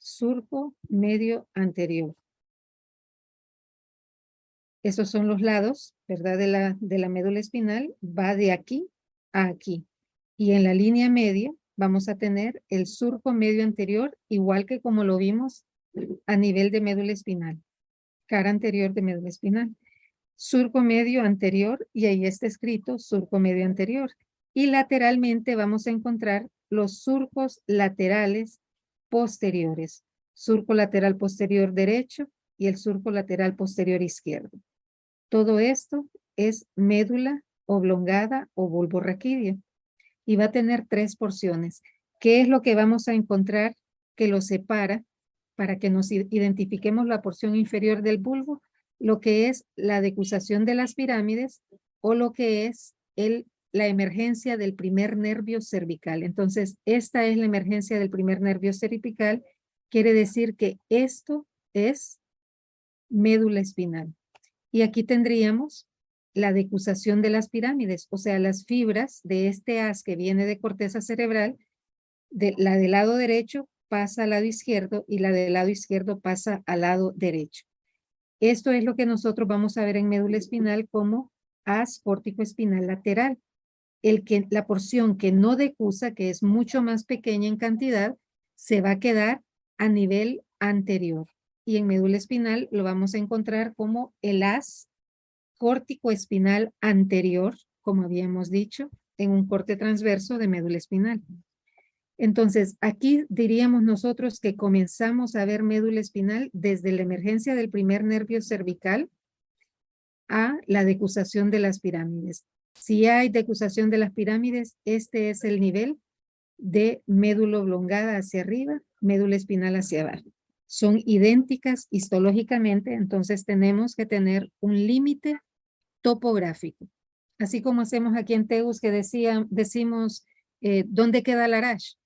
surco medio anterior. Esos son los lados, ¿verdad? De la médula espinal, va de aquí a aquí. Y en la línea media vamos a tener el surco medio anterior, igual que como lo vimos a nivel de médula espinal, cara anterior de médula espinal. Surco medio anterior, y ahí está escrito surco medio anterior. Y lateralmente vamos a encontrar los surcos laterales posteriores. Surco lateral posterior derecho y el surco lateral posterior izquierdo. Todo esto es médula oblongada o bulbo raquídeo. Y va a tener 3 porciones. ¿Qué es lo que vamos a encontrar que lo separa para que nos identifiquemos la porción inferior del bulbo? Lo que es la decusación de las pirámides o lo que es la emergencia del primer nervio cervical. Entonces, esta es la emergencia del primer nervio cervical. Quiere decir que esto es médula espinal. Y aquí tendríamos la decusación de las pirámides, o sea, las fibras de este haz que viene de corteza cerebral, la del lado derecho pasa al lado izquierdo y la del lado izquierdo pasa al lado derecho. Esto es lo que nosotros vamos a ver en médula espinal como haz córtico espinal lateral. La porción que no decusa, que es mucho más pequeña en cantidad, se va a quedar a nivel anterior. Y en médula espinal lo vamos a encontrar como el haz córtico espinal anterior, como habíamos dicho, en un corte transverso de médula espinal. Entonces, aquí diríamos nosotros que comenzamos a ver médula espinal desde la emergencia del primer nervio cervical a la decusación de las pirámides. Si hay decusación de las pirámides, este es el nivel de médula oblongada hacia arriba, médula espinal hacia abajo. Son idénticas histológicamente, entonces tenemos que tener un límite topográfico. Así como hacemos aquí en Tegus que decimos, ¿dónde queda Larache?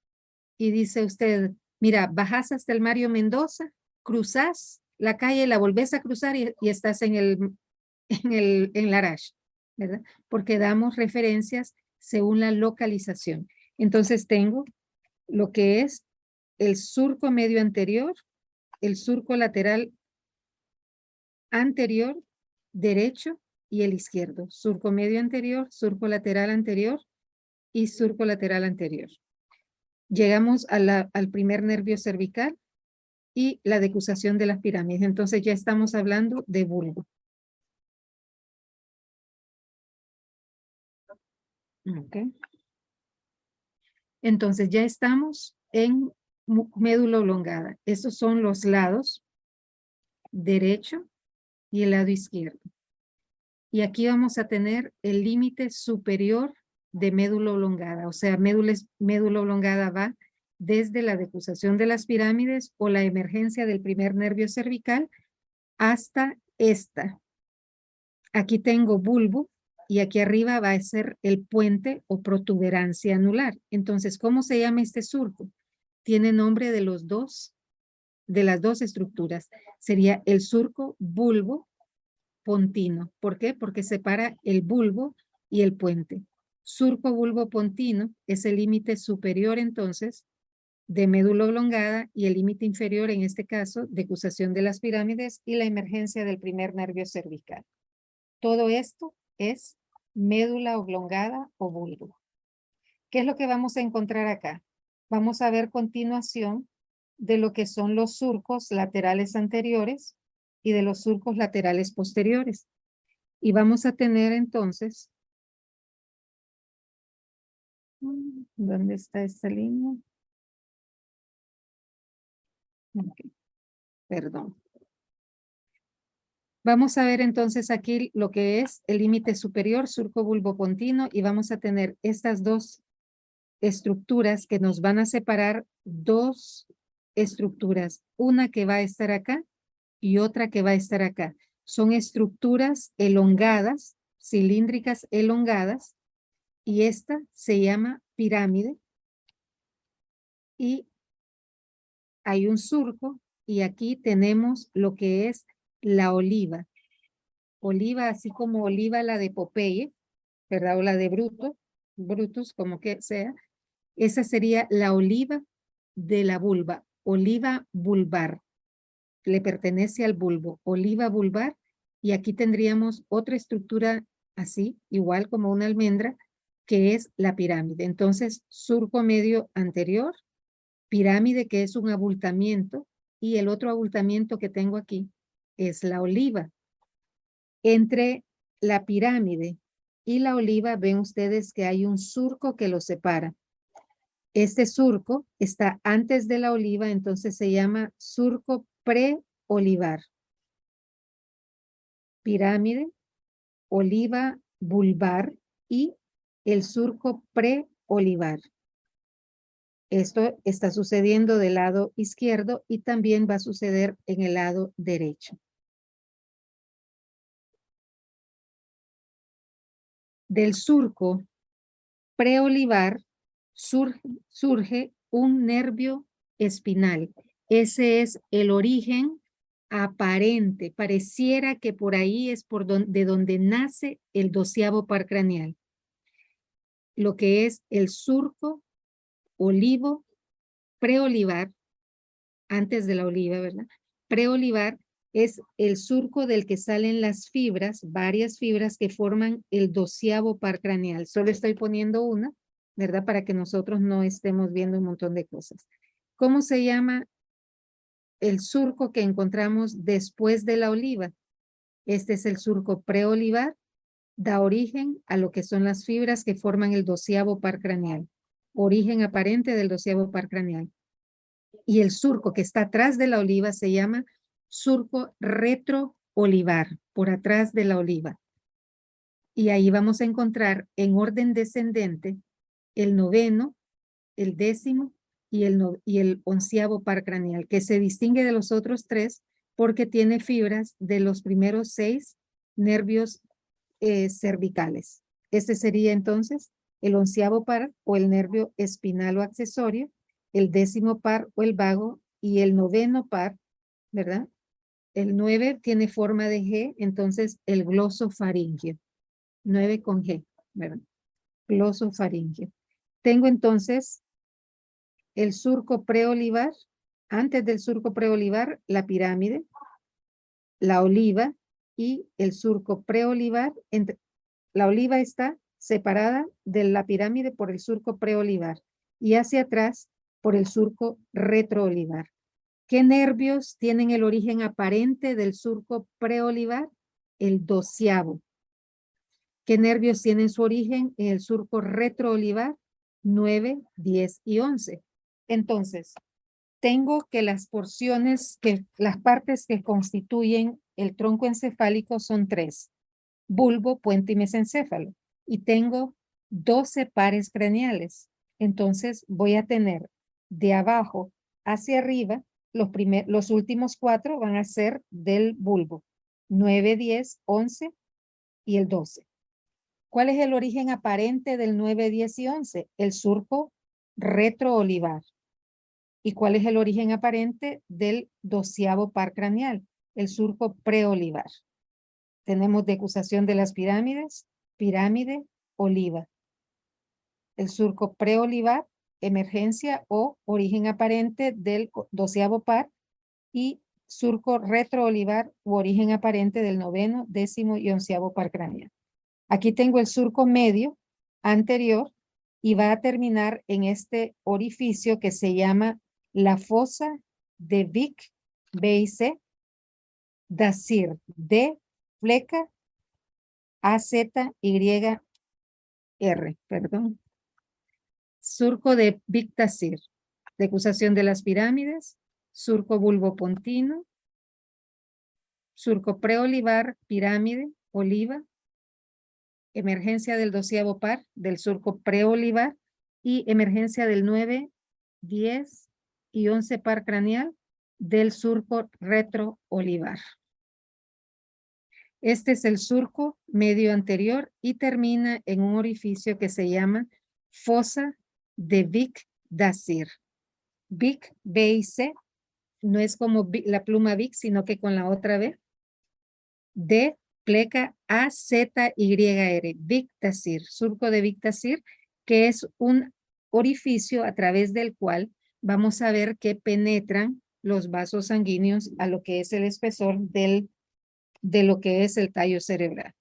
Y dice usted, mira, bajás hasta el Mario Mendoza, cruzás la calle, la volvés a cruzar y estás en Larache, ¿verdad? Porque damos referencias según la localización. Entonces tengo lo que es el surco medio anterior, el surco lateral anterior, derecho y el izquierdo. Surco medio anterior, surco lateral anterior y surco lateral anterior. Llegamos al primer nervio cervical y la decusación de las pirámides. Entonces ya estamos hablando de bulbo. Okay. Entonces ya estamos en médula oblongada. Estos son los lados derecho y el lado izquierdo. Y aquí vamos a tener el límite superior de médula oblongada. O sea, médula oblongada va desde la decusación de las pirámides o la emergencia del primer nervio cervical hasta esta. Aquí tengo bulbo y aquí arriba va a ser el puente o protuberancia anular. Entonces, ¿cómo se llama este surco? Tiene nombre de las dos estructuras. Sería el surco bulbo pontino. ¿Por qué? Porque separa el bulbo y el puente. Surco bulbo pontino es el límite superior entonces de médula oblongada y el límite inferior en este caso decusación de las pirámides y la emergencia del primer nervio cervical. Todo esto es médula oblongada o bulbo. ¿Qué es lo que vamos a encontrar acá? Vamos a ver continuación de lo que son los surcos laterales anteriores y de los surcos laterales posteriores. Y vamos a tener entonces, ¿dónde está esta línea? Okay. Perdón. Vamos a ver entonces aquí lo que es el límite superior, surco bulbopontino, y vamos a tener estas dos estructuras que nos van a separar dos estructuras, una que va a estar acá y otra que va a estar acá. Son estructuras elongadas, cilíndricas elongadas, y esta se llama pirámide. Y hay un surco y aquí tenemos lo que es la oliva. Oliva, así como oliva la de Popeye, ¿verdad? O la de Brutus, como que sea. Esa sería la oliva de la vulva oliva vulvar. Le pertenece al bulbo, oliva vulvar. Y aquí tendríamos otra estructura así, igual como una almendra, que es la pirámide. Entonces, surco medio anterior, pirámide, que es un abultamiento, y el otro abultamiento que tengo aquí es la oliva. Entre la pirámide y la oliva ven ustedes que hay un surco que los separa. Este surco está antes de la oliva, entonces se llama surco preolivar. Pirámide, oliva vulvar y el surco preolivar. Esto está sucediendo del lado izquierdo y también va a suceder en el lado derecho. Del surco preolivar surge un nervio espinal. Ese es el origen aparente. Pareciera que por ahí es de donde nace el 12º par craneal. Lo que es el surco olivo preolivar, antes de la oliva, ¿verdad? Preolivar es el surco del que salen las fibras, varias fibras que forman el 12º par craneal. Solo estoy poniendo una, ¿verdad? Para que nosotros no estemos viendo un montón de cosas. ¿Cómo se llama el surco que encontramos después de la oliva? Este es el surco preolivar, da origen a lo que son las fibras que forman el 12º par craneal. Origen aparente del 12º par craneal. Y el surco que está atrás de la oliva se llama surco retroolivar, por atrás de la oliva. Y ahí vamos a encontrar en orden descendente el 9º, el 10º y el 11º par craneal, que se distingue de los otros 3 porque tiene fibras de los primeros 6 nervios cervicales. Este sería entonces el 11º par o el nervio espinal o accesorio, el 10º par o el vago y el 9º par, ¿verdad? El 9 tiene forma de G, entonces el glosofaringeo. 9 con G, ¿verdad? Glosofaringeo. Tengo entonces el surco preolivar, antes del surco preolivar, la pirámide, la oliva y el surco preolivar. La oliva está separada de la pirámide por el surco preolivar y hacia atrás por el surco retroolivar. ¿Qué nervios tienen el origen aparente del surco preolivar? El 12º. ¿Qué nervios tienen su origen en el surco retroolivar? 9, 10 y 11. Entonces, tengo que las partes que constituyen el tronco encefálico son 3. Bulbo, puente y mesencéfalo. Y tengo 12 pares craneales. Entonces voy a tener de abajo hacia arriba, los últimos 4 van a ser del bulbo. 9, 10, 11 y el 12. ¿Cuál es el origen aparente del 9, 10 y 11? El surco retroolivar. ¿Y cuál es el origen aparente del 12º par craneal? El surco preolivar. Tenemos decusación de las pirámides, pirámide, oliva. El surco preolivar, emergencia o origen aparente del 12º par y surco retroolivar u origen aparente del 9º, 10º y 11º par craneal. Aquí tengo el surco medio anterior y va a terminar en este orificio que se llama la fosa de Vic, B y C, Dacir, D, fleca, AZYR, perdón. Surco de Vic-Dacir, decusación de las pirámides, surco bulbopontino, surco preolivar, pirámide, oliva, emergencia del 12º par del surco preolivar y emergencia del 9, 10 y 11 par craneal del surco retroolivar. Este es el surco medio anterior y termina en un orificio que se llama fosa de Vic-Dacir. Vic, B y C, no es como la pluma Vic, sino que con la otra B. D, pleca, AZYR, Vic-Dacir, surco de Vic-Dacir, que es un orificio a través del cual vamos a ver que penetran los vasos sanguíneos a lo que es el espesor de lo que es el tallo cerebral.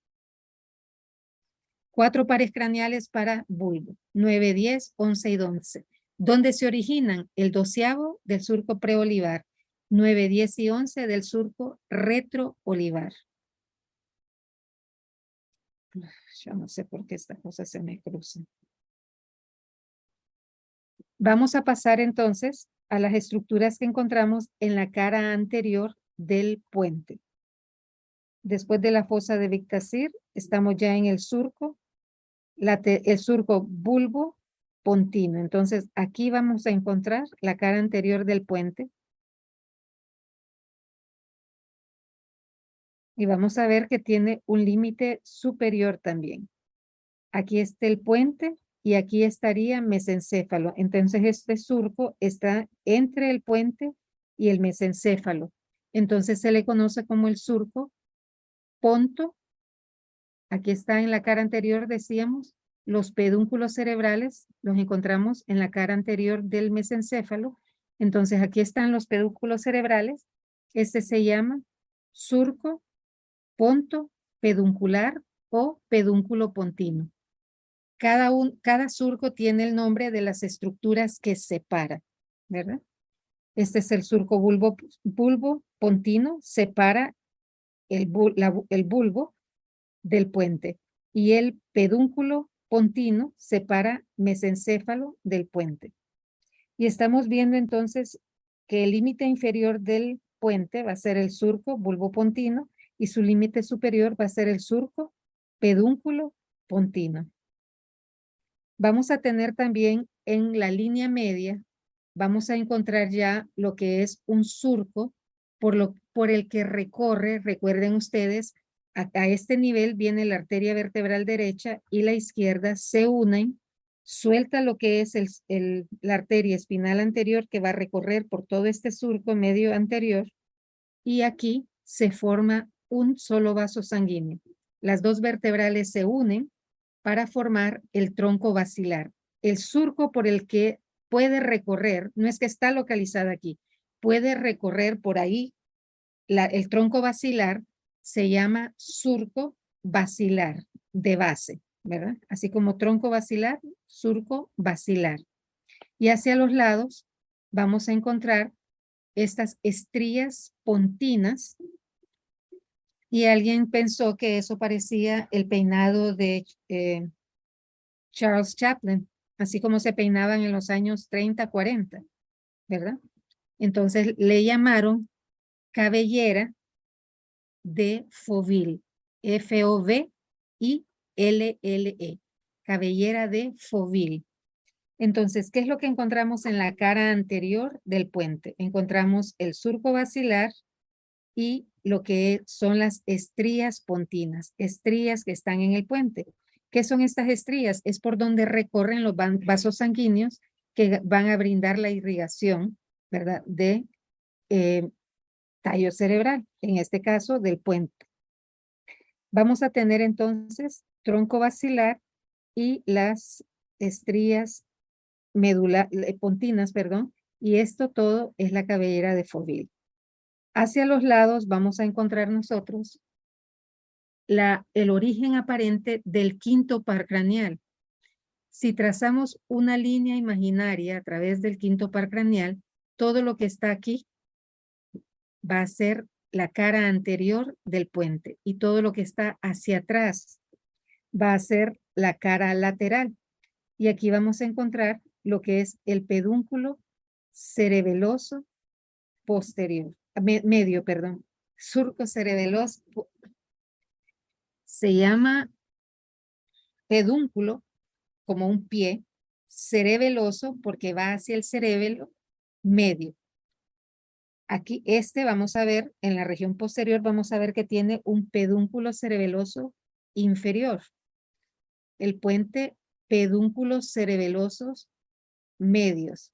4 pares craneales para bulbo, 9, 10, 11 y 12. ¿Dónde se originan? El 12º del surco preolivar, 9, 10 y 11 del surco retroolivar. Yo no sé por qué esta cosa se me cruza. Vamos a pasar entonces a las estructuras que encontramos en la cara anterior del puente. Después de la fosa de Victazir, estamos ya en el surco, el surco bulbo pontino. Entonces, aquí vamos a encontrar la cara anterior del puente. Y vamos a ver que tiene un límite superior también. Aquí está el puente y aquí estaría mesencéfalo. Entonces, este surco está entre el puente y el mesencéfalo. Entonces, se le conoce como el surco ponto. Aquí está en la cara anterior, decíamos, los pedúnculos cerebrales los encontramos en la cara anterior del mesencéfalo. Entonces, aquí están los pedúnculos cerebrales. Este se llama surco ponto peduncular o pedúnculo pontino. Cada surco tiene el nombre de las estructuras que separa, ¿verdad? Este es el surco bulbo pontino, separa el bulbo del puente. Y el pedúnculo pontino separa mesencéfalo del puente. Y estamos viendo entonces que el límite inferior del puente va a ser el surco bulbo pontino y su límite superior va a ser el surco pedúnculo pontino. Vamos a tener también en la línea media, vamos a encontrar ya lo que es un surco por el que recorre, recuerden ustedes, a este nivel viene la arteria vertebral derecha y la izquierda se unen, suelta lo que es la arteria espinal anterior que va a recorrer por todo este surco medio anterior y aquí se forma un solo vaso sanguíneo. Las dos vertebrales se unen para formar el tronco basilar. El surco por el que puede recorrer, no es que está localizada aquí, puede recorrer por ahí el tronco basilar, se llama surco basilar de base, ¿verdad? Así como tronco basilar, surco basilar. Y hacia los lados vamos a encontrar estas estrías pontinas y alguien pensó que eso parecía el peinado de Charles Chaplin, así como se peinaban en los años 30, 40, ¿verdad? Entonces le llamaron cabellera de Foville, F-O-V-I-L-L-E, cabellera de Foville. Entonces, ¿qué es lo que encontramos en la cara anterior del puente? Encontramos el surco basilar y lo que son las estrías pontinas, estrías que están en el puente. ¿Qué son estas estrías? Es por donde recorren los vasos sanguíneos que van a brindar la irrigación, ¿verdad? De tallo cerebral, en este caso del puente. Vamos a tener entonces tronco basilar y las estrías pontinas, perdón, y esto todo es la cabellera de Foville. Hacia los lados vamos a encontrar nosotros el origen aparente del quinto par craneal. Si trazamos una línea imaginaria a través del quinto par craneal, todo lo que está aquí va a ser la cara anterior del puente y todo lo que está hacia atrás va a ser la cara lateral. Y aquí vamos a encontrar lo que es el pedúnculo cerebeloso posterior, medio, perdón, surco cerebeloso. Se llama pedúnculo como un pie, cerebeloso porque va hacia el cerebelo medio. Aquí vamos a ver, en la región posterior vamos a ver que tiene un pedúnculo cerebeloso inferior. El puente pedúnculos cerebelosos medios,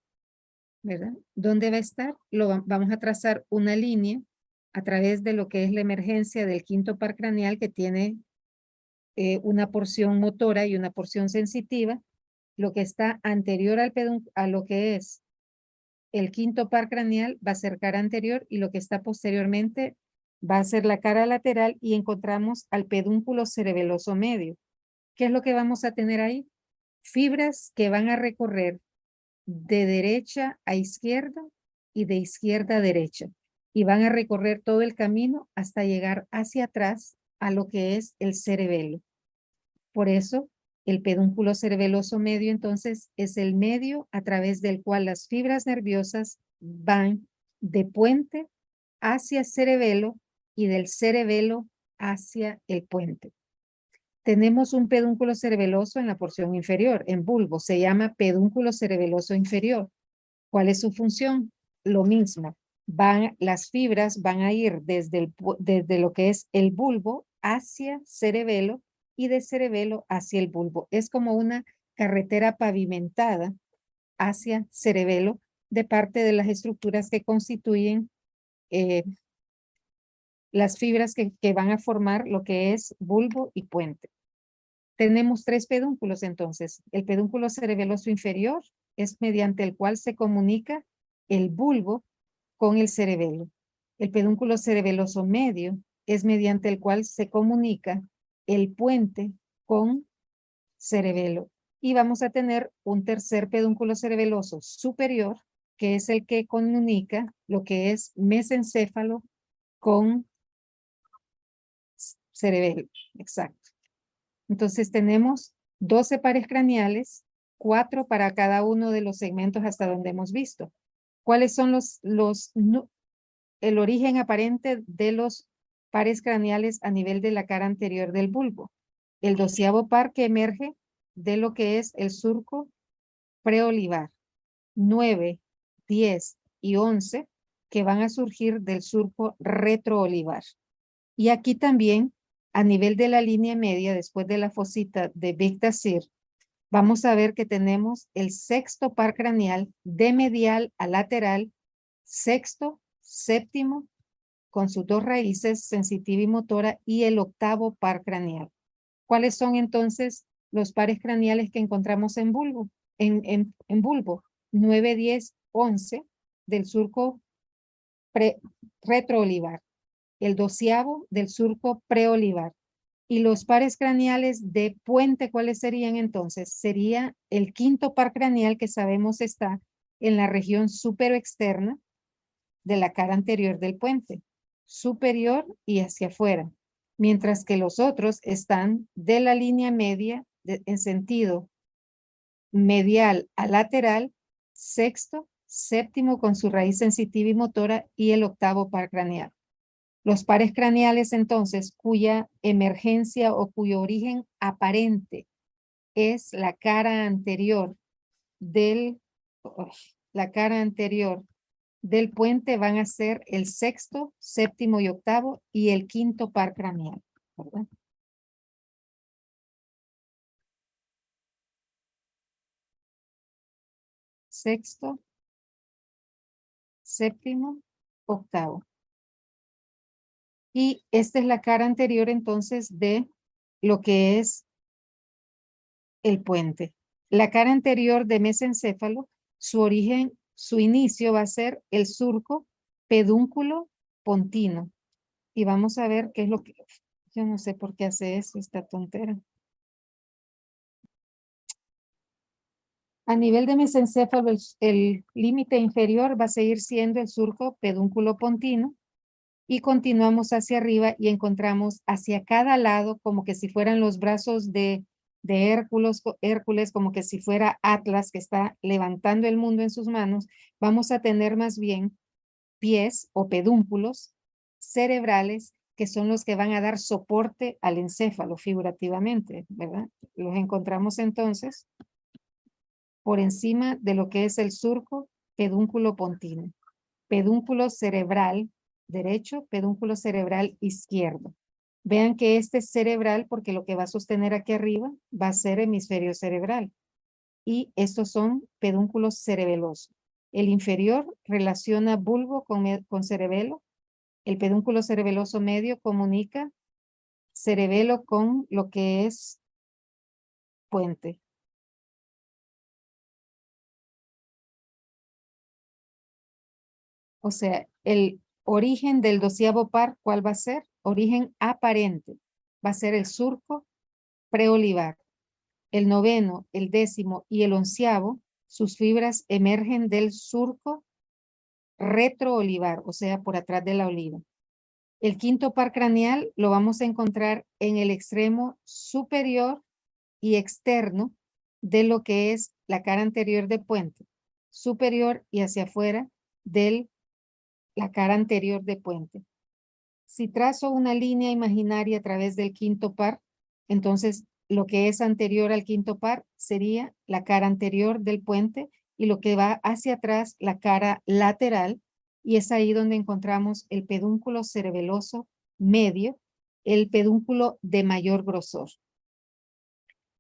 ¿verdad? ¿Dónde va a estar? Vamos a trazar una línea a través de lo que es la emergencia del quinto par craneal que tiene una porción motora y una porción sensitiva, lo que está anterior a lo que es el quinto par craneal va a ser cara anterior y lo que está posteriormente va a ser la cara lateral y encontramos al pedúnculo cerebeloso medio. ¿Qué es lo que vamos a tener ahí? Fibras que van a recorrer de derecha a izquierda y de izquierda a derecha. Y van a recorrer todo el camino hasta llegar hacia atrás a lo que es el cerebelo. Por eso, el pedúnculo cerebeloso medio, entonces, es el medio a través del cual las fibras nerviosas van de puente hacia cerebelo y del cerebelo hacia el puente. Tenemos un pedúnculo cerebeloso en la porción inferior, en bulbo, se llama pedúnculo cerebeloso inferior. ¿Cuál es su función? Lo mismo, las fibras van a ir desde lo que es el bulbo hacia cerebelo y de cerebelo hacia el bulbo. Es como una carretera pavimentada hacia cerebelo de parte de las estructuras que constituyen las fibras que van a formar lo que es bulbo y puente. Tenemos tres pedúnculos entonces. El pedúnculo cerebeloso inferior es mediante el cual se comunica el bulbo con el cerebelo. El pedúnculo cerebeloso medio es mediante el cual se comunica el puente con cerebelo. Y vamos a tener un tercer pedúnculo cerebeloso superior, que es el que comunica lo que es mesencéfalo con cerebelo. Exacto. Entonces tenemos 12 pares craneales, 4 para cada uno de los segmentos hasta donde hemos visto. ¿Cuáles son el origen aparente de los pares craneales a nivel de la cara anterior del bulbo? El 12º par que emerge de lo que es el surco preolivar. 9, 10 y 11 que van a surgir del surco retroolivar. Y aquí también, a nivel de la línea media, después de la fosita de Big-Tasir, vamos a ver que tenemos el sexto par craneal de medial a lateral, sexto, séptimo, con sus dos raíces, sensitiva y motora, y el octavo par craneal. ¿Cuáles son entonces los pares craneales que encontramos en bulbo? En bulbo, 9, 10, 11 del surco retroolivar, el 12º del surco preolivar. Y los pares craneales de puente, ¿cuáles serían entonces? Sería el quinto par craneal que sabemos está en la región superexterna de la cara anterior del puente, superior y hacia afuera, mientras que los otros están de la línea media en sentido medial a lateral, sexto, séptimo con su raíz sensitiva y motora y el octavo par craneal. Los pares craneales, entonces, cuya emergencia o cuyo origen aparente es la cara anterior del, la cara anterior del puente, van a ser el sexto, séptimo y octavo y el quinto par craneal, ¿verdad? Sexto, séptimo, octavo. Y esta es la cara anterior entonces de lo que es el puente. La cara anterior de mesencéfalo, su origen, su inicio va a ser el surco pedúnculo pontino. Y vamos a ver qué es lo que, yo no sé por qué hace eso, esta tontera. A nivel de mesencéfalo, el límite inferior va a seguir siendo el surco pedúnculo pontino y continuamos hacia arriba y encontramos hacia cada lado como que si fueran los brazos de Hércules, como que si fuera Atlas que está levantando el mundo en sus manos. Vamos a tener más bien pies o pedúnculos cerebrales que son los que van a dar soporte al encéfalo figurativamente, ¿verdad? Los encontramos entonces por encima de lo que es el surco pedúnculo pontino, pedúnculo cerebral derecho, pedúnculo cerebral izquierdo. Vean que este es cerebral porque lo que va a sostener aquí arriba va a ser hemisferio cerebral. Y estos son pedúnculos cerebelosos. El inferior relaciona bulbo con cerebelo. El pedúnculo cerebeloso medio comunica cerebelo con lo que es puente. O sea, el origen del 12º par, ¿cuál va a ser? Origen aparente. Va a ser el surco preolivar. El 9º, el 10º y el 11º, sus fibras emergen del surco retroolivar, o sea, por atrás de la oliva. El 5º par craneal lo vamos a encontrar en el extremo superior y externo de lo que es la cara anterior de puente, superior y hacia afuera de la cara anterior de puente. Si trazo una línea imaginaria a través del 5º par, entonces lo que es anterior al 5º par sería la cara anterior del puente y lo que va hacia atrás la cara lateral, y es ahí donde encontramos el pedúnculo cerebeloso medio, el pedúnculo de mayor grosor.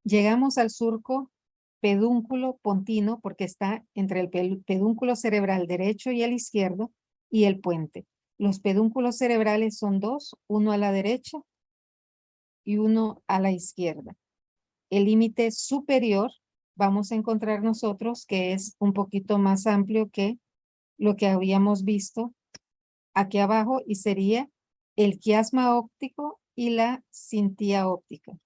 Llegamos al surco pedúnculo pontino porque está entre el pedúnculo cerebral derecho y el izquierdo y el puente. Los pedúnculos cerebrales son dos, uno a la derecha y uno a la izquierda. El límite superior vamos a encontrar nosotros que es un poquito más amplio que lo que habíamos visto aquí abajo y sería el quiasma óptico y la cintía óptica.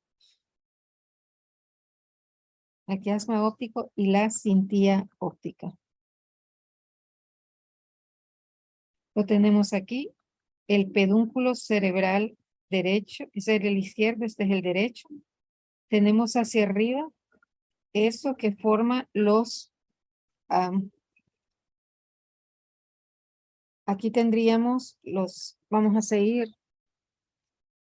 El quiasma óptico y la cintía óptica. Lo tenemos aquí, el pedúnculo cerebral derecho, ese es el izquierdo, este es el derecho. Tenemos hacia arriba eso que forma los, aquí tendríamos los, vamos a seguir,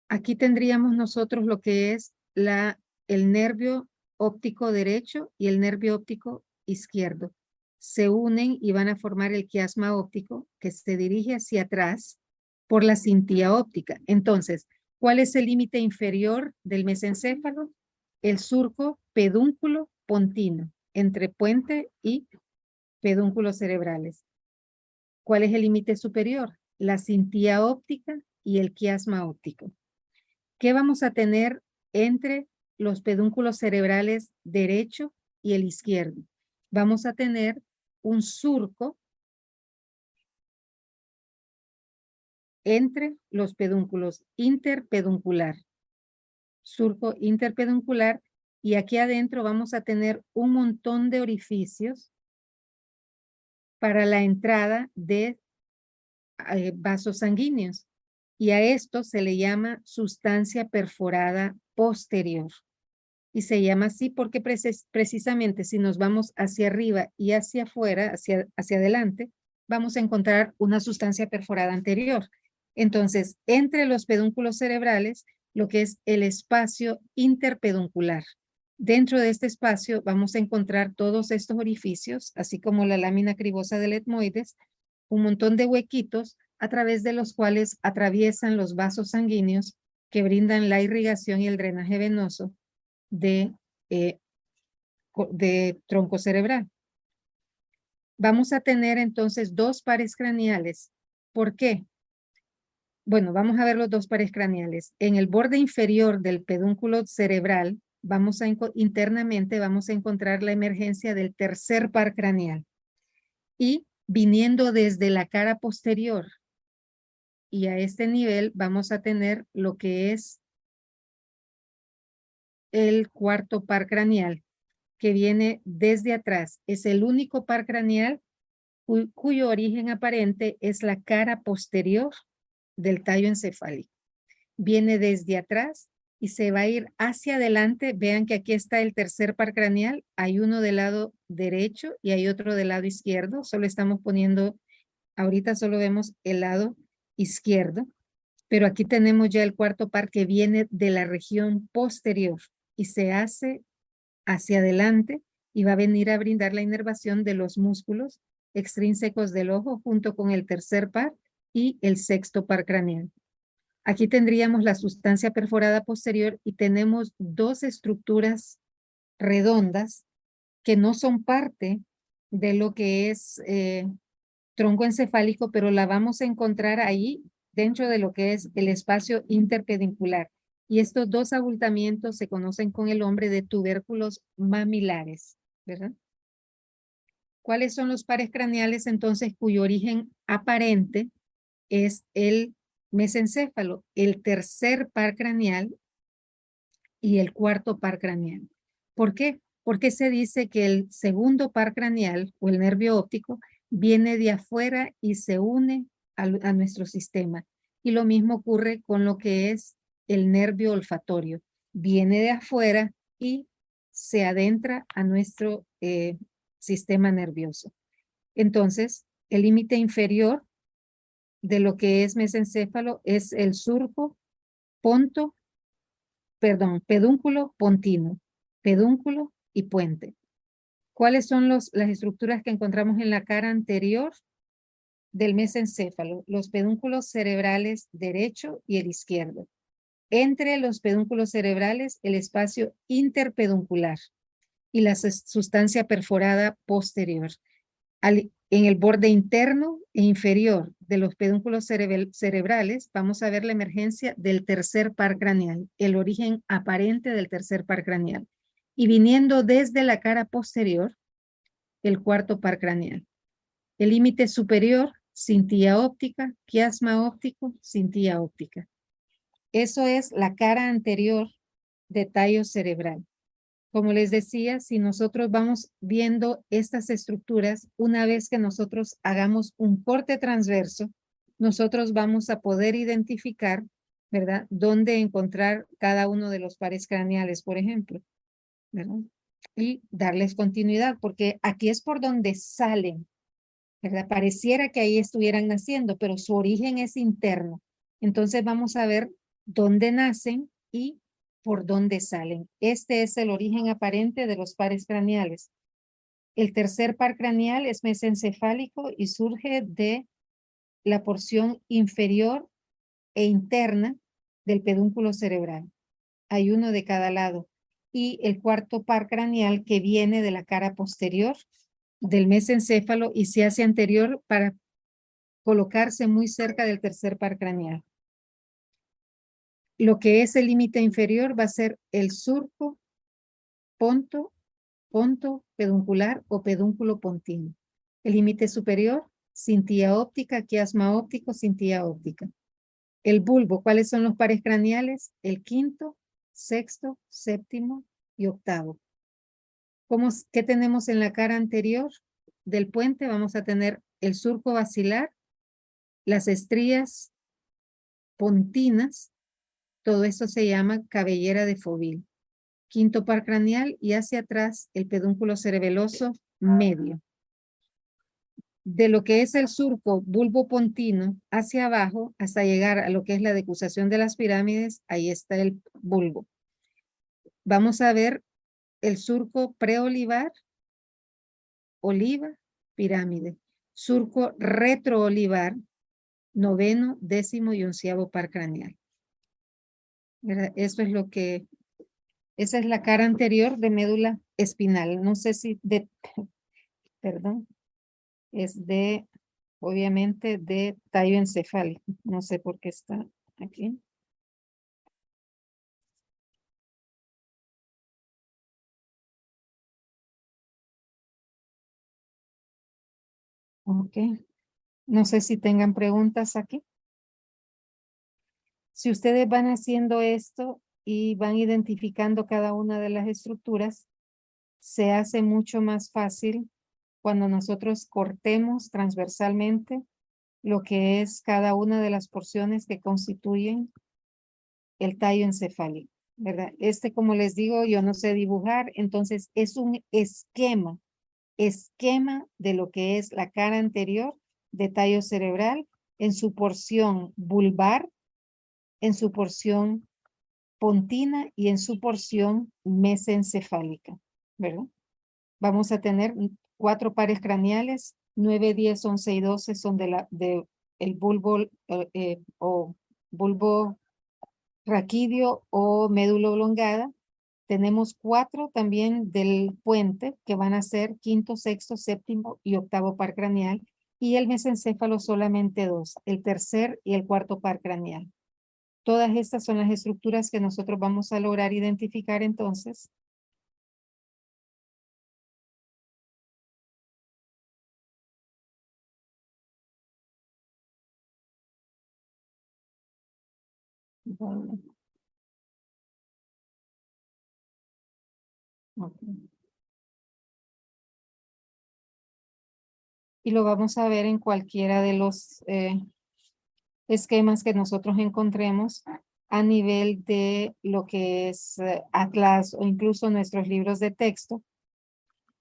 aquí tendríamos nosotros lo que es el nervio óptico derecho y el nervio óptico izquierdo. Se unen y van a formar el quiasma óptico que se dirige hacia atrás por la cintía óptica. Entonces, ¿cuál es el límite inferior del mesencéfalo? El surco pedúnculo pontino, entre puente y pedúnculos cerebrales. ¿Cuál es el límite superior? La cintía óptica y el quiasma óptico. ¿Qué vamos a tener entre los pedúnculos cerebrales derecho y el izquierdo? Vamos a tener un surco entre los pedúnculos interpeduncular. Surco interpeduncular, y aquí adentro vamos a tener un montón de orificios para la entrada de vasos sanguíneos. Y a esto se le llama sustancia perforada posterior. Y se llama así porque precisamente si nos vamos hacia arriba y hacia afuera, hacia adelante, vamos a encontrar una sustancia perforada anterior. Entonces, entre los pedúnculos cerebrales, lo que es el espacio interpeduncular. Dentro de este espacio vamos a encontrar todos estos orificios, así como la lámina cribosa del etmoides, un montón de huequitos a través de los cuales atraviesan los vasos sanguíneos que brindan la irrigación y el drenaje venoso de tronco cerebral. Vamos a tener entonces dos pares craneales. ¿Por qué? Bueno, vamos a ver los dos pares craneales. En el borde inferior del pedúnculo cerebral, internamente vamos a encontrar la emergencia del tercer par craneal. Y viniendo desde la cara posterior, y a este nivel vamos a tener lo que es el cuarto par craneal, que viene desde atrás. Es el único par craneal cuyo origen aparente es la cara posterior del tallo encefálico. Viene desde atrás y se va a ir hacia adelante. Vean que aquí está el tercer par craneal. Hay uno del lado derecho y hay otro del lado izquierdo. Solo estamos poniendo, ahorita solo vemos el lado izquierdo, pero aquí tenemos ya el cuarto par que viene de la región posterior y se hace hacia adelante y va a venir a brindar la inervación de los músculos extrínsecos del ojo junto con el tercer par y el sexto par craneal. Aquí tendríamos la sustancia perforada posterior y tenemos dos estructuras redondas que no son parte de lo que es tronco encefálico, pero la vamos a encontrar ahí dentro de lo que es el espacio interpeduncular. Y estos dos abultamientos se conocen con el nombre de tubérculos mamilares, ¿verdad? ¿Cuáles son los pares craneales entonces cuyo origen aparente es el mesencéfalo, el tercer par craneal y el cuarto par craneal? ¿Por qué? Porque se dice que el segundo par craneal o el nervio óptico viene de afuera y se une a nuestro sistema. Y lo mismo ocurre con lo que es el nervio olfatorio. Viene de afuera y se adentra a nuestro sistema nervioso. Entonces, el límite inferior de lo que es mesencéfalo es el surco ponto, pedúnculo pontino, pedúnculo y puente. ¿Cuáles son las estructuras que encontramos en la cara anterior del mesencéfalo? Los pedúnculos cerebrales derecho y el izquierdo. Entre los pedúnculos cerebrales, el espacio interpeduncular y la sustancia perforada posterior. En el borde interno e inferior de los pedúnculos cerebrales vamos a ver la emergencia del tercer par craneal, el origen aparente del tercer par craneal. Y viniendo desde la cara posterior, el cuarto par craneal. El límite superior, cintilla óptica, quiasma óptico, cintilla óptica. Eso es la cara anterior de tallo cerebral. Como les decía, si nosotros vamos viendo estas estructuras, una vez que nosotros hagamos un corte transverso, nosotros vamos a poder identificar, ¿verdad?, dónde encontrar cada uno de los pares craneales, por ejemplo, ¿verdad? Y darles continuidad, porque aquí es por donde salen, ¿verdad? Pareciera que ahí estuvieran naciendo, pero su origen es interno. Entonces vamos a ver dónde nacen y por dónde salen. Este es el origen aparente de los pares craneales. El tercer par craneal es mesencefálico y surge de la porción inferior e interna del pedúnculo cerebral. Hay uno de cada lado. Y el cuarto par craneal que viene de la cara posterior del mesencéfalo y se hace anterior para colocarse muy cerca del tercer par craneal. Lo que es el límite inferior va a ser el surco, ponto, peduncular o pedúnculo pontino. El límite superior, cintilla óptica, quiasma óptico, cintilla óptica. El bulbo, ¿cuáles son los pares craneales? El quinto, sexto, séptimo y octavo. ¿Qué tenemos en la cara anterior del puente? Vamos a tener el surco basilar, las estrías pontinas, todo esto se llama cabellera de Foville. Quinto par craneal y hacia atrás el pedúnculo cerebeloso medio. De lo que es el surco bulbo pontino hacia abajo hasta llegar a lo que es la decusación de las pirámides, ahí está el bulbo. Vamos a ver el surco preolivar, oliva, pirámide. Surco retroolivar, noveno, décimo y onceavo par craneal. Eso es lo que, esa es la cara anterior de médula espinal. No sé si perdón, es de, obviamente, de tallo encefálico. No sé por qué está aquí. Ok. No sé si tengan preguntas aquí. Si ustedes van haciendo esto y van identificando cada una de las estructuras, se hace mucho más fácil cuando nosotros cortemos transversalmente lo que es cada una de las porciones que constituyen el tallo encefálico, ¿verdad? Como les digo, yo no sé dibujar, entonces es un esquema de lo que es la cara anterior de tallo cerebral en su porción vulvar, en su porción pontina y en su porción mesencefálica, ¿verdad? Vamos a tener 4 pares craneales, 9, 10, 11 y 12 son de el bulbo o bulbo raquídeo o médula oblongada. Tenemos 4 también del puente que van a ser quinto, sexto, séptimo y octavo par craneal y el mesencéfalo solamente 2, el tercer y el cuarto par craneal. Todas estas son las estructuras que nosotros vamos a lograr identificar entonces Bueno, ok. Y lo vamos a ver en cualquiera de los esquemas que nosotros encontremos a nivel de lo que es Atlas o incluso nuestros libros de texto,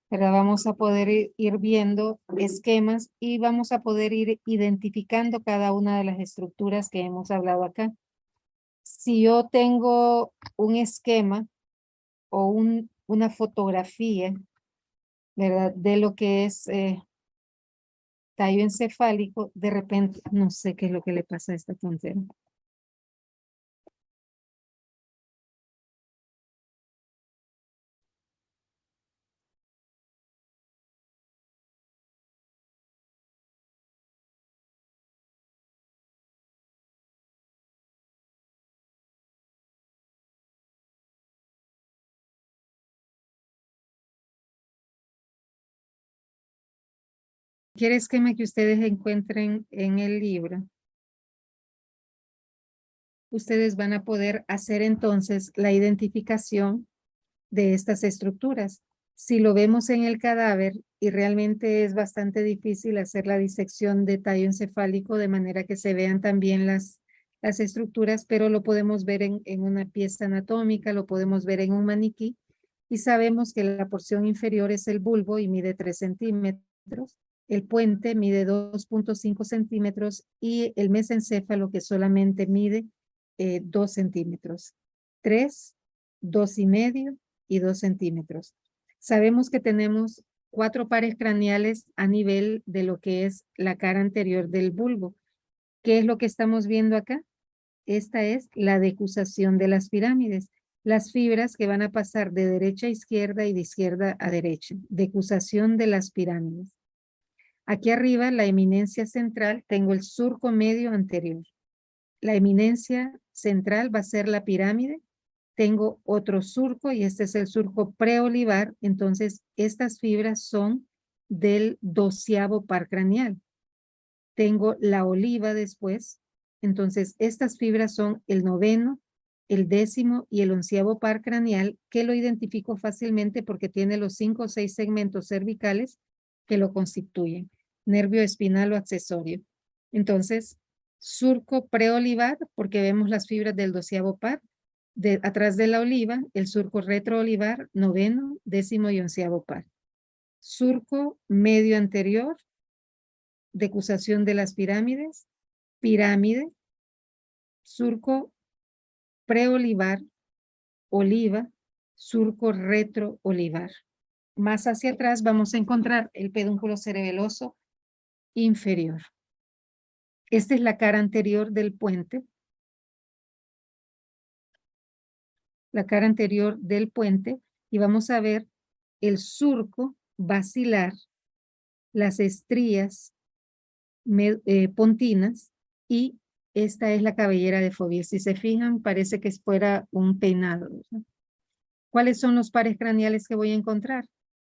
pero vamos a poder ir viendo esquemas y vamos a poder ir identificando cada una de las estructuras que hemos hablado acá. Si yo tengo un esquema o una fotografía, ¿verdad? De lo que es tallo encefálico, de repente, no sé qué es lo que le pasa a esta tontera. ¿Quiere esquema que ustedes encuentren en el libro? Ustedes van a poder hacer entonces la identificación de estas estructuras. Si lo vemos en el cadáver, y realmente es bastante difícil hacer la disección de tallo encefálico de manera que se vean también las estructuras, pero lo podemos ver en una pieza anatómica, lo podemos ver en un maniquí, y sabemos que la porción inferior es el bulbo y mide 3 centímetros, el puente mide 2.5 centímetros y el mesencéfalo que solamente mide 2 centímetros. 3, 2,5 y 2 centímetros. Sabemos que tenemos 4 pares craneales a nivel de lo que es la cara anterior del bulbo. ¿Qué es lo que estamos viendo acá? Esta es la decusación de las pirámides. Las fibras que van a pasar de derecha a izquierda y de izquierda a derecha. Decusación de las pirámides. Aquí arriba, la eminencia central, tengo el surco medio anterior. La eminencia central va a ser la pirámide. Tengo otro surco y este es el surco preolivar. Entonces, estas fibras son del 12º par craneal. Tengo la oliva después. Entonces, estas fibras son el 9º, el 10º y el 11º par craneal, que lo identifico fácilmente porque tiene los 5 o 6 segmentos cervicales que lo constituyen, nervio espinal o accesorio. Entonces, surco preolivar, porque vemos las fibras del 12º par, atrás de la oliva, el surco retroolivar, 9º, 10º y 11º par. Surco medio anterior, decusación de las pirámides, pirámide, surco preolivar, oliva, surco retroolivar. Más hacia atrás vamos a encontrar el pedúnculo cerebeloso inferior. Esta es la cara anterior del puente. La cara anterior del puente y vamos a ver el surco basilar, las estrías pontinas y esta es la cabellera de Foville. Si se fijan, parece que fuera un peinado, ¿verdad? ¿Cuáles son los pares craneales que voy a encontrar?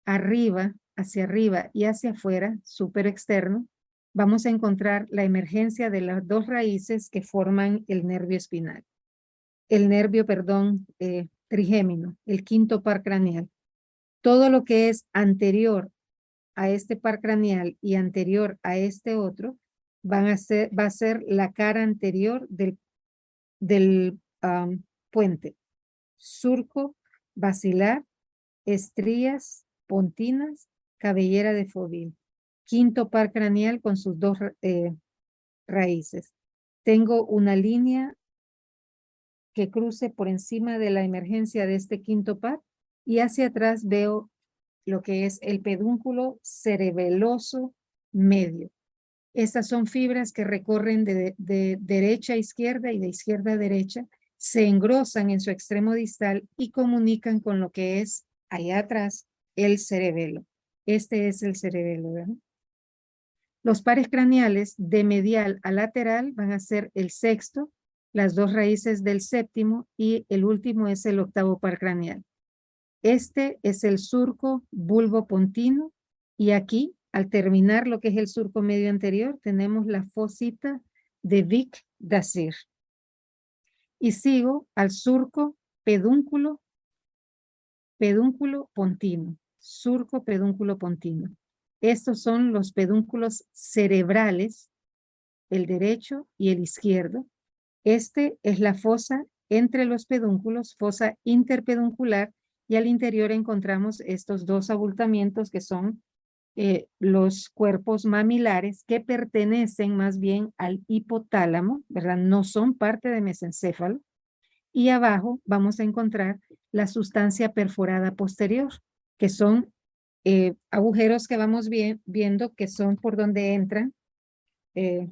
Arriba, hacia arriba y hacia afuera, súper externo, vamos a encontrar la emergencia de las dos raíces que forman el nervio espinal. El nervio, perdón, trigémino, el quinto par craneal. Todo lo que es anterior a este par craneal y anterior a este otro, va a ser la cara anterior del puente. Surco, basilar, estrías, pontinas, cabellera de Foville. Quinto par craneal con sus dos raíces. Tengo una línea que cruce por encima de la emergencia de este quinto par y hacia atrás veo lo que es el pedúnculo cerebeloso medio. Estas son fibras que recorren de derecha a izquierda y de izquierda a derecha, se engrosan en su extremo distal y comunican con lo que es allá atrás el cerebelo. Este es el cerebelo, ¿verdad? Los pares craneales de medial a lateral van a ser el sexto, las dos raíces del séptimo y el último es el octavo par craneal. Este es el surco bulbopontino y aquí, al terminar lo que es el surco medio anterior, tenemos la fosita de Vic-Dassir. y sigo al surco pedúnculo, pedúnculo pontino, surco pedúnculo pontino. Estos son los pedúnculos cerebrales, el derecho y el izquierdo. Este es la fosa entre los pedúnculos, fosa interpeduncular, y al interior encontramos estos dos abultamientos que son los cuerpos mamilares que pertenecen más bien al hipotálamo, ¿verdad? No son parte de mesencéfalo. Y abajo vamos a encontrar la sustancia perforada posterior, que son agujeros que vamos viendo que son eh,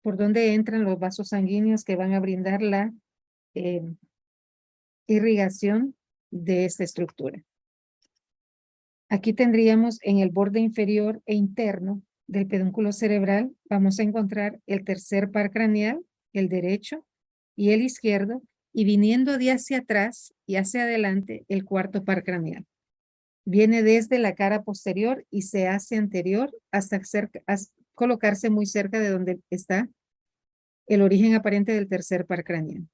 por donde entran los vasos sanguíneos que van a brindar la eh, irrigación de esta estructura. Aquí tendríamos en el borde inferior e interno del pedúnculo cerebral, vamos a encontrar el tercer par craneal, el derecho y el izquierdo, y viniendo de hacia atrás y hacia adelante el cuarto par craneal. Viene desde la cara posterior y se hace anterior hasta colocarse muy cerca de donde está el origen aparente del tercer par craneal.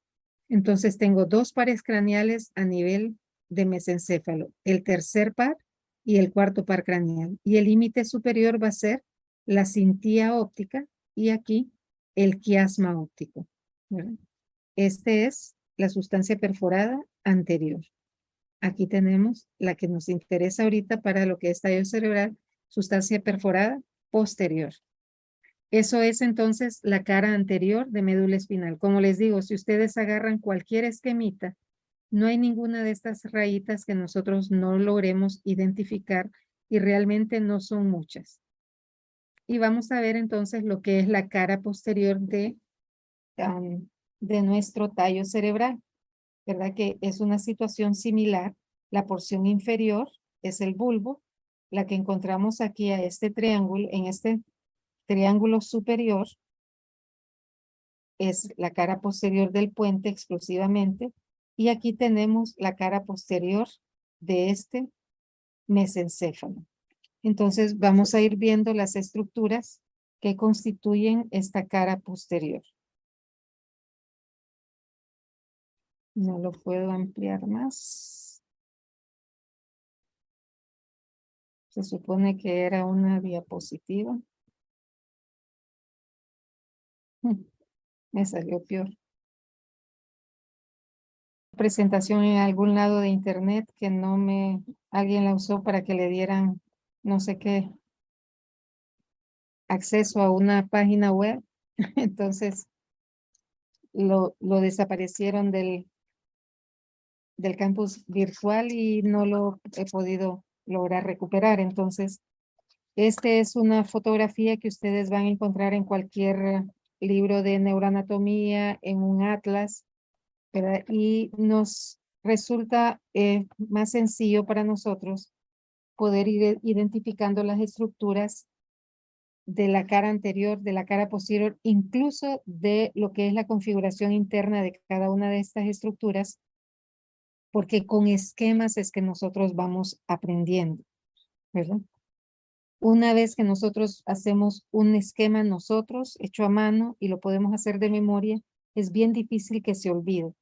Entonces tengo dos pares craneales a nivel de mesencéfalo, el tercer par y el cuarto par craneal. Y el límite superior va a ser la cintía óptica y aquí el quiasma óptico, ¿verdad? Este es la sustancia perforada anterior. Aquí tenemos la que nos interesa ahorita para lo que es tallo cerebral, sustancia perforada posterior. Eso es entonces la cara anterior de médula espinal. Como les digo, si ustedes agarran cualquier esquemita, no hay ninguna de estas rayitas que nosotros no logremos identificar y realmente no son muchas. Y vamos a ver entonces lo que es la cara posterior de nuestro tallo cerebral, ¿verdad? Que es una situación similar. La porción inferior es el bulbo, la que encontramos aquí a este triángulo, en este triángulo superior, es la cara posterior del puente exclusivamente, y aquí tenemos la cara posterior de este mesencéfalo. Entonces vamos a ir viendo las estructuras que constituyen esta cara posterior. No lo puedo ampliar más. Se supone que era una diapositiva. Me salió peor. Presentación en algún lado de internet que alguien la usó para que le dieran no sé qué acceso a una página web. Entonces lo desaparecieron del campus virtual y no lo he podido lograr recuperar. Entonces, esta es una fotografía que ustedes van a encontrar en cualquier libro de neuroanatomía, en un atlas, ¿verdad? Y nos resulta más sencillo para nosotros poder ir identificando las estructuras de la cara anterior, de la cara posterior, incluso de lo que es la configuración interna de cada una de estas estructuras, porque con esquemas es que nosotros vamos aprendiendo, ¿verdad? Una vez que nosotros hacemos un esquema nosotros, hecho a mano, y lo podemos hacer de memoria, es bien difícil que se olvide.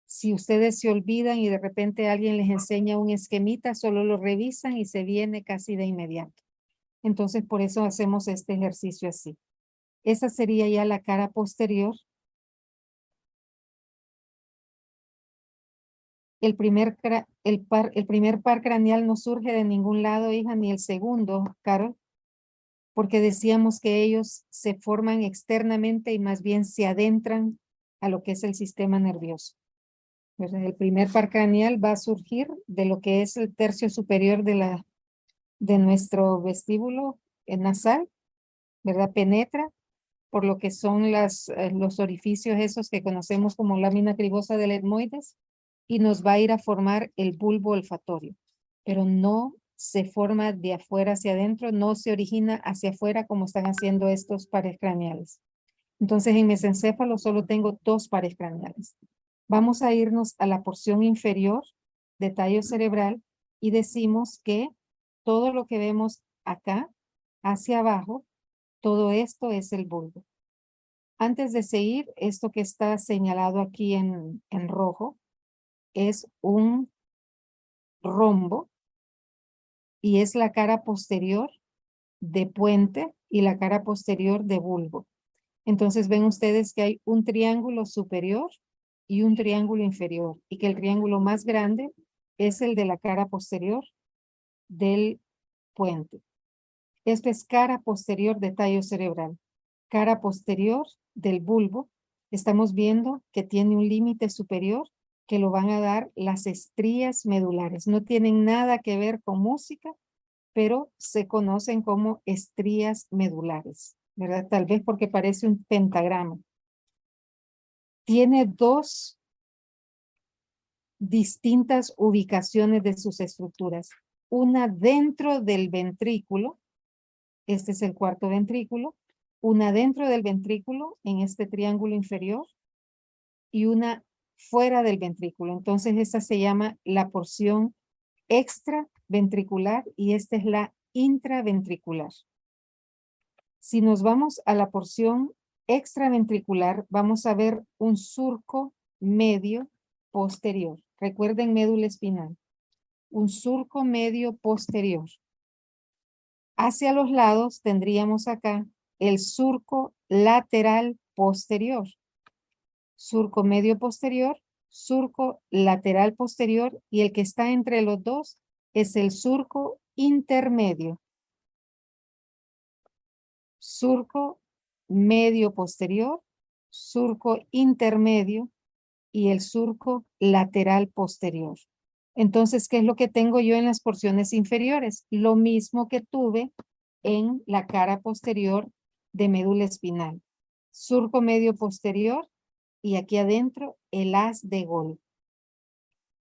Si ustedes se olvidan y de repente alguien les enseña un esquemita, solo lo revisan y se viene casi de inmediato. Entonces, por eso hacemos este ejercicio así. Esa sería ya la cara posterior. El primer par craneal no surge de ningún lado, hija, ni el segundo, Carol, porque decíamos que ellos se forman externamente y más bien se adentran a lo que es el sistema nervioso. ¿Verdad? El primer par craneal va a surgir de lo que es el tercio superior de nuestro vestíbulo nasal, ¿verdad? Penetra por lo que son los orificios esos que conocemos como lámina cribosa del etmoides y nos va a ir a formar el bulbo olfatorio, pero no se forma de afuera hacia adentro, no se origina hacia afuera como están haciendo estos pares craneales. Entonces en mesencéfalo solo tengo dos pares craneales. Vamos a irnos a la porción inferior de tallo cerebral y decimos que todo lo que vemos acá hacia abajo, todo esto es el bulbo. Antes de seguir, esto que está señalado aquí en rojo es un rombo y es la cara posterior de puente y la cara posterior de bulbo. Entonces ven ustedes que hay un triángulo superior y un triángulo inferior y que el triángulo más grande es el de la cara posterior del puente. Esto es cara posterior de tallo cerebral. Cara posterior del bulbo. Estamos viendo que tiene un límite superior que lo van a dar las estrías medulares. No tienen nada que ver con música, pero se conocen como estrías medulares, ¿verdad? Tal vez porque parece un pentagrama. Tiene dos distintas ubicaciones de sus estructuras. Una dentro del ventrículo, este es el cuarto ventrículo, una dentro del ventrículo en este triángulo inferior y una fuera del ventrículo. Entonces esta se llama la porción extraventricular y esta es la intraventricular. Si nos vamos a la porción extraventricular, vamos a ver un surco medio posterior. Recuerden médula espinal. Un surco medio posterior. Hacia los lados tendríamos acá el surco lateral posterior. Surco medio posterior, surco lateral posterior y el que está entre los dos es el surco intermedio. Surco medio posterior, surco intermedio y el surco lateral posterior. Entonces, ¿qué es lo que tengo yo en las porciones inferiores? Lo mismo que tuve en la cara posterior de médula espinal. Surco medio posterior y aquí adentro el haz de Gol.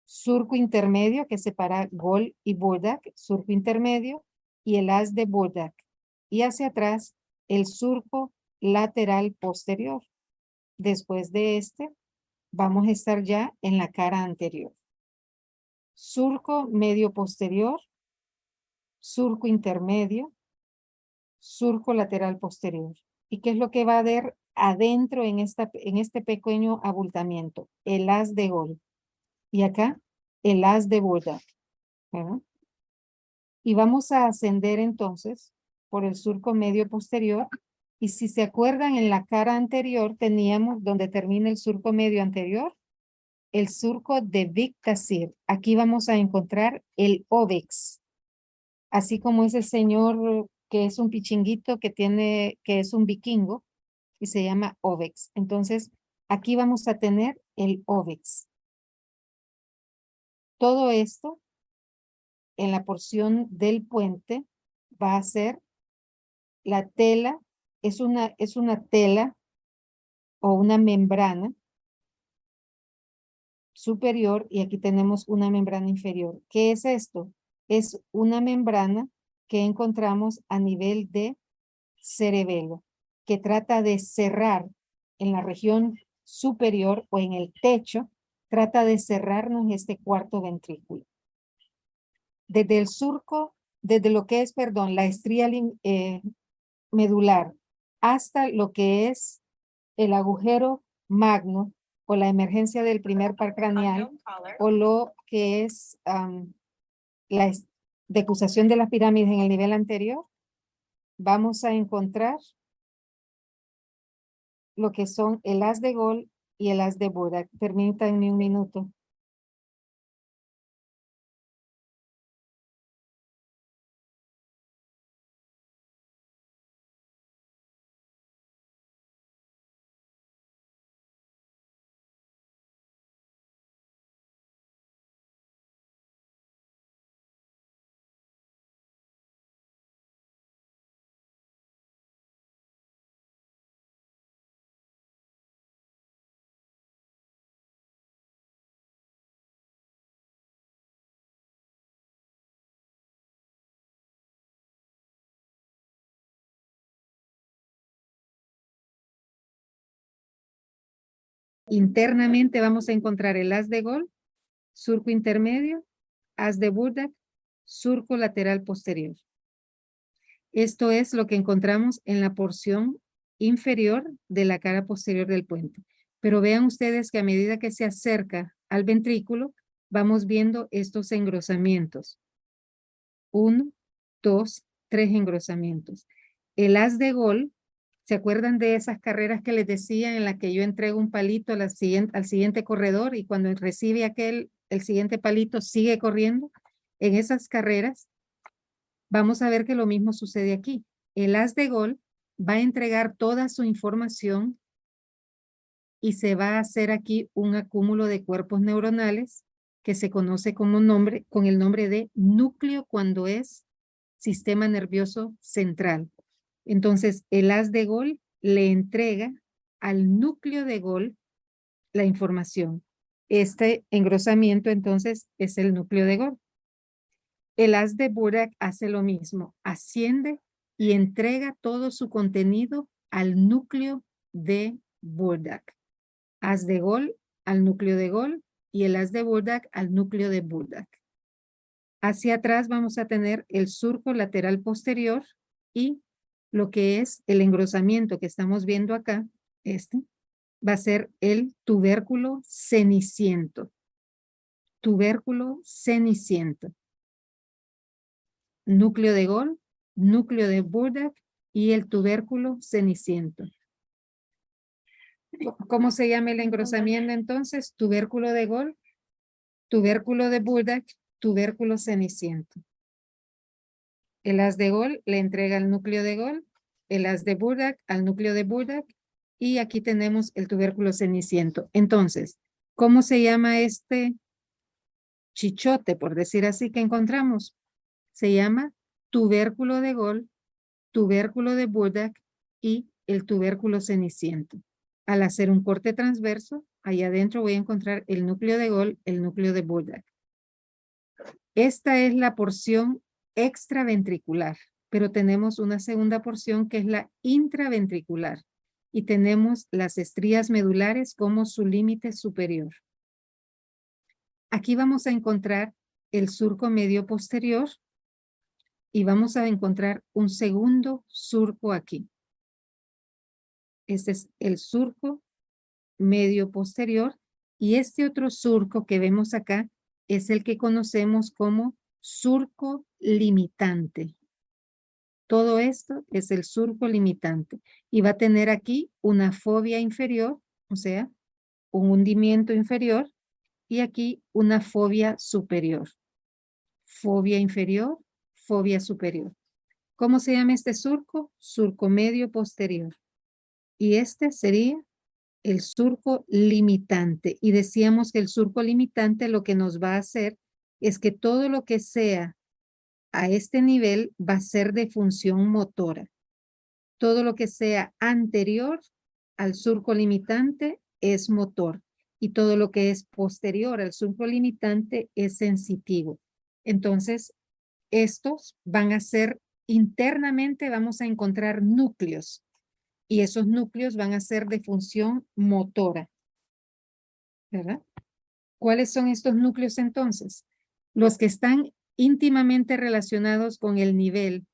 Surco intermedio que separa Gol y Burdak, surco intermedio y el haz de Burdak. Y hacia atrás el surco lateral posterior. Después de este, vamos a estar ya en la cara anterior. Surco medio posterior, surco intermedio, surco lateral posterior. ¿Y qué es lo que va a haber adentro en este pequeño abultamiento? El haz de Gol. Y acá, el haz de Burdak. ¿Verdad? Y vamos a ascender entonces por el surco medio posterior. Y si se acuerdan, en la cara anterior teníamos donde termina el surco medio anterior, el surco de Vic-Tassir. Aquí vamos a encontrar el ovex, así como ese señor que es un pichinguito que es un vikingo y se llama ovex. Entonces, aquí vamos a tener el ovex. Todo esto en la porción del puente va a ser la tela, es una tela o una membrana superior y aquí tenemos una membrana inferior. ¿Qué es esto? Es una membrana que encontramos a nivel de cerebelo, que trata de cerrar en la región superior o en el techo, trata de cerrarnos este cuarto ventrículo. Desde el surco, desde lo que es, perdón, la estría medular hasta lo que es el agujero magno o la emergencia del primer par craneal o lo que es la decusación de las pirámides en el nivel anterior, vamos a encontrar lo que son el haz de Gol y el haz de Burdak. Permítanme un minuto. Internamente vamos a encontrar el haz de Gol, surco intermedio, haz de Burdak, surco lateral posterior. Esto es lo que encontramos en la porción inferior de la cara posterior del puente. Pero vean ustedes que a medida que se acerca al ventrículo, vamos viendo estos engrosamientos. 1, 2, 3 engrosamientos. El haz de gol, ¿se acuerdan de esas carreras que les decía en la que yo entrego un palito al siguiente corredor y cuando recibe el siguiente palito sigue corriendo? En esas carreras vamos a ver que lo mismo sucede aquí. El haz de gol va a entregar toda su información y se va a hacer aquí un acúmulo de cuerpos neuronales que se conoce con el nombre de núcleo cuando es sistema nervioso central. Entonces, el haz de gol le entrega al núcleo de gol la información. Este engrosamiento, entonces, es el núcleo de gol. El haz de Burak hace lo mismo, asciende y entrega todo su contenido al núcleo de Burak. Haz de gol al núcleo de gol y el haz de Burak al núcleo de Burak. Hacia atrás vamos a tener el surco lateral posterior y lo que es el engrosamiento que estamos viendo acá, va a ser el tubérculo ceniciento. Tubérculo ceniciento. Núcleo de gol, núcleo de Burak y el tubérculo ceniciento. ¿Cómo se llama el engrosamiento entonces? Tubérculo de gol, tubérculo de Burak, tubérculo ceniciento. El haz de gol le entrega al núcleo de gol, el haz de Burak al núcleo de Burak y aquí tenemos el tubérculo ceniciento. Entonces, ¿cómo se llama este chichote, por decir así, que encontramos? Se llama tubérculo de gol, tubérculo de Burak y el tubérculo ceniciento. Al hacer un corte transverso, allá adentro voy a encontrar el núcleo de gol, el núcleo de Burak. Esta es la porción extraventricular, pero tenemos una segunda porción que es la intraventricular y tenemos las estrías medulares como su límite superior. Aquí vamos a encontrar el surco medio posterior y vamos a encontrar un segundo surco aquí. Este es el surco medio posterior y este otro surco que vemos acá es el que conocemos como surco limitante. Todo esto es el surco limitante y va a tener aquí una fobia inferior, o sea, un hundimiento inferior y aquí una fobia superior. Fobia inferior, fobia superior. ¿Cómo se llama este surco? Surco medio posterior. Y este sería el surco limitante. Y decíamos que el surco limitante lo que nos va a hacer es que todo lo que sea a este nivel va a ser de función motora. Todo lo que sea anterior al surco limitante es motor y todo lo que es posterior al surco limitante es sensitivo. Entonces, estos van a ser internamente, vamos a encontrar núcleos y esos núcleos van a ser de función motora, ¿verdad? ¿Cuáles son estos núcleos entonces? Los que están íntimamente relacionados con el nivel,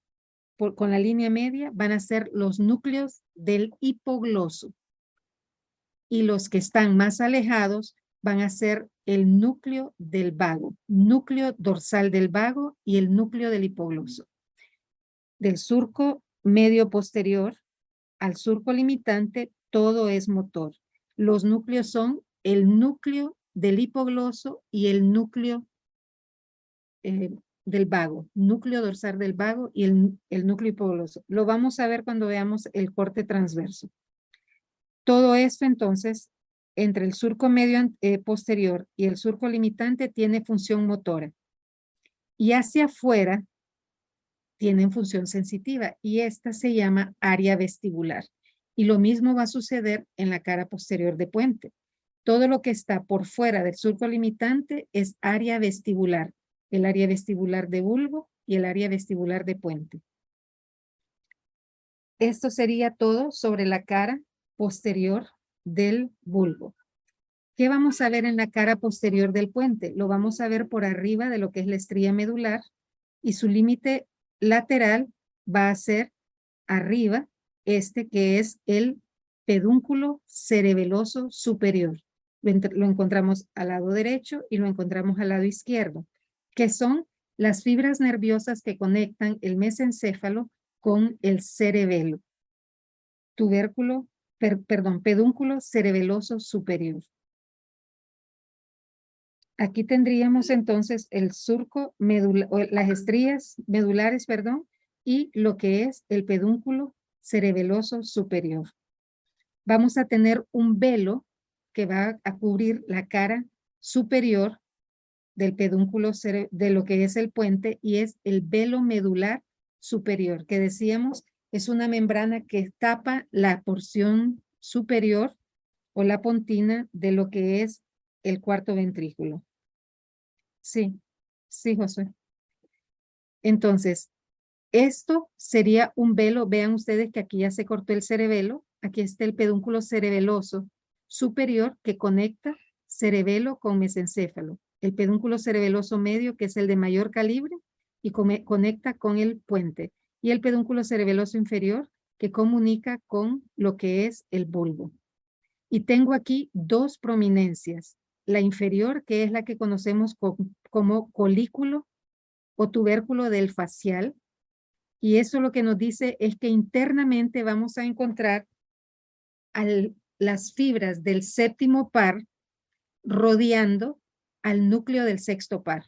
con la línea media, van a ser los núcleos del hipogloso. Y los que están más alejados van a ser el núcleo del vago, núcleo dorsal del vago y el núcleo del hipogloso. Del surco medio posterior al surco limitante, todo es motor. Los núcleos son el núcleo del hipogloso y el núcleo del vago, núcleo dorsal del vago y el núcleo hipogloso. Lo vamos a ver cuando veamos el corte transverso. Todo esto entonces, entre el surco medio posterior y el surco limitante tiene función motora. Y hacia afuera tienen función sensitiva y esta se llama área vestibular. Y lo mismo va a suceder en la cara posterior de puente. Todo lo que está por fuera del surco limitante es área vestibular, el área vestibular de bulbo y el área vestibular de puente. Esto sería todo sobre la cara posterior del bulbo. ¿Qué vamos a ver en la cara posterior del puente? Lo vamos a ver por arriba de lo que es la estría medular y su límite lateral va a ser arriba este que es el pedúnculo cerebeloso superior. Lo encontramos al lado derecho y lo encontramos al lado izquierdo, que son las fibras nerviosas que conectan el mesencéfalo con el cerebelo. Pedúnculo cerebeloso superior. Aquí tendríamos entonces el surco medular, las estrías medulares, perdón, y lo que es el pedúnculo cerebeloso superior. Vamos a tener un velo que va a cubrir la cara superior del pedúnculo de lo que es el puente, y es el velo medular superior, que decíamos es una membrana que tapa la porción superior o la pontina de lo que es el cuarto ventrículo. Sí, sí, Josué. Entonces, esto sería un velo. Vean ustedes que aquí ya se cortó el cerebelo. Aquí está el pedúnculo cerebeloso superior que conecta cerebelo con mesencéfalo. El pedúnculo cerebeloso medio, que es el de mayor calibre, y conecta con el puente. Y el pedúnculo cerebeloso inferior, que comunica con lo que es el bulbo. Y tengo aquí dos prominencias. La inferior, que es la que conocemos como colículo o tubérculo del facial. Y eso lo que nos dice es que internamente vamos a encontrar las fibras del séptimo par rodeando al núcleo del sexto par.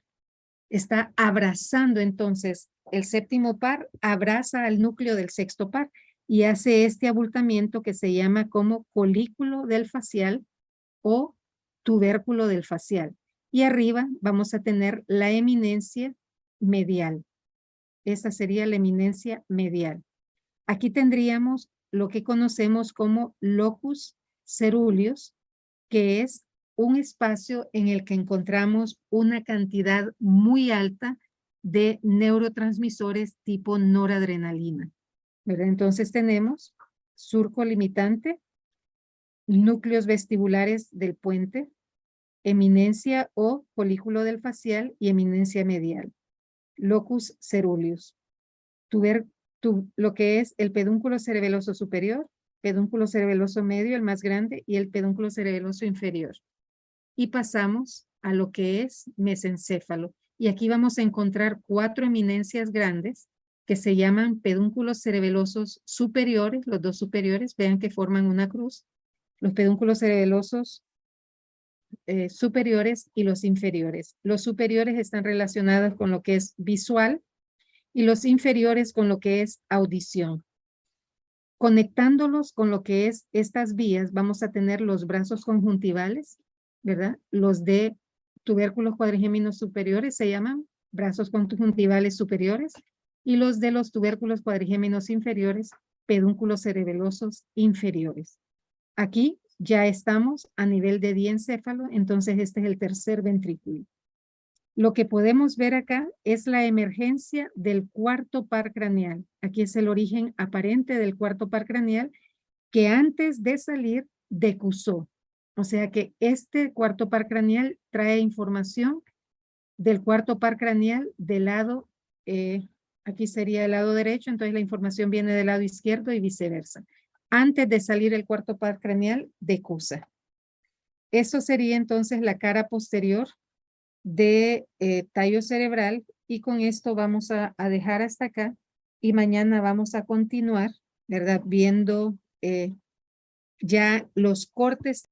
Está abrazando entonces el séptimo par, abraza al núcleo del sexto par y hace este abultamiento que se llama como colículo del facial o tubérculo del facial. Y arriba vamos a tener la eminencia medial. Esa sería la eminencia medial. Aquí tendríamos lo que conocemos como locus ceruleus, que es un espacio en el que encontramos una cantidad muy alta de neurotransmisores tipo noradrenalina, ¿verdad? Entonces tenemos surco limitante, núcleos vestibulares del puente, eminencia o folículo del facial y eminencia medial. Locus ceruleus. Lo que es el pedúnculo cerebeloso superior, pedúnculo cerebeloso medio, el más grande, y el pedúnculo cerebeloso inferior. Y pasamos a lo que es mesencéfalo. Y aquí vamos a encontrar 4 eminencias grandes que se llaman pedúnculos cerebelosos superiores, los dos superiores, vean que forman una cruz, los pedúnculos cerebelosos superiores y los inferiores. Los superiores están relacionados con lo que es visual y los inferiores con lo que es audición. Conectándolos con lo que es estas vías, vamos a tener los brazos conjuntivales, ¿verdad? Los de tubérculos cuadrigéminos superiores se llaman brazos conjuntivales superiores, y los de los tubérculos cuadrigéminos inferiores, pedúnculos cerebelosos inferiores. Aquí ya estamos a nivel de diencéfalo, entonces este es el tercer ventrículo. Lo que podemos ver acá es la emergencia del cuarto par craneal. Aquí es el origen aparente del cuarto par craneal, que antes de salir decusó. O sea que este cuarto par craneal trae información del cuarto par craneal del lado, aquí sería el lado derecho, entonces la información viene del lado izquierdo y viceversa. Antes de salir el cuarto par craneal, decusa. Eso sería entonces la cara posterior de tallo cerebral, y con esto vamos a dejar hasta acá y mañana vamos a continuar, ¿verdad? Viendo ya los cortes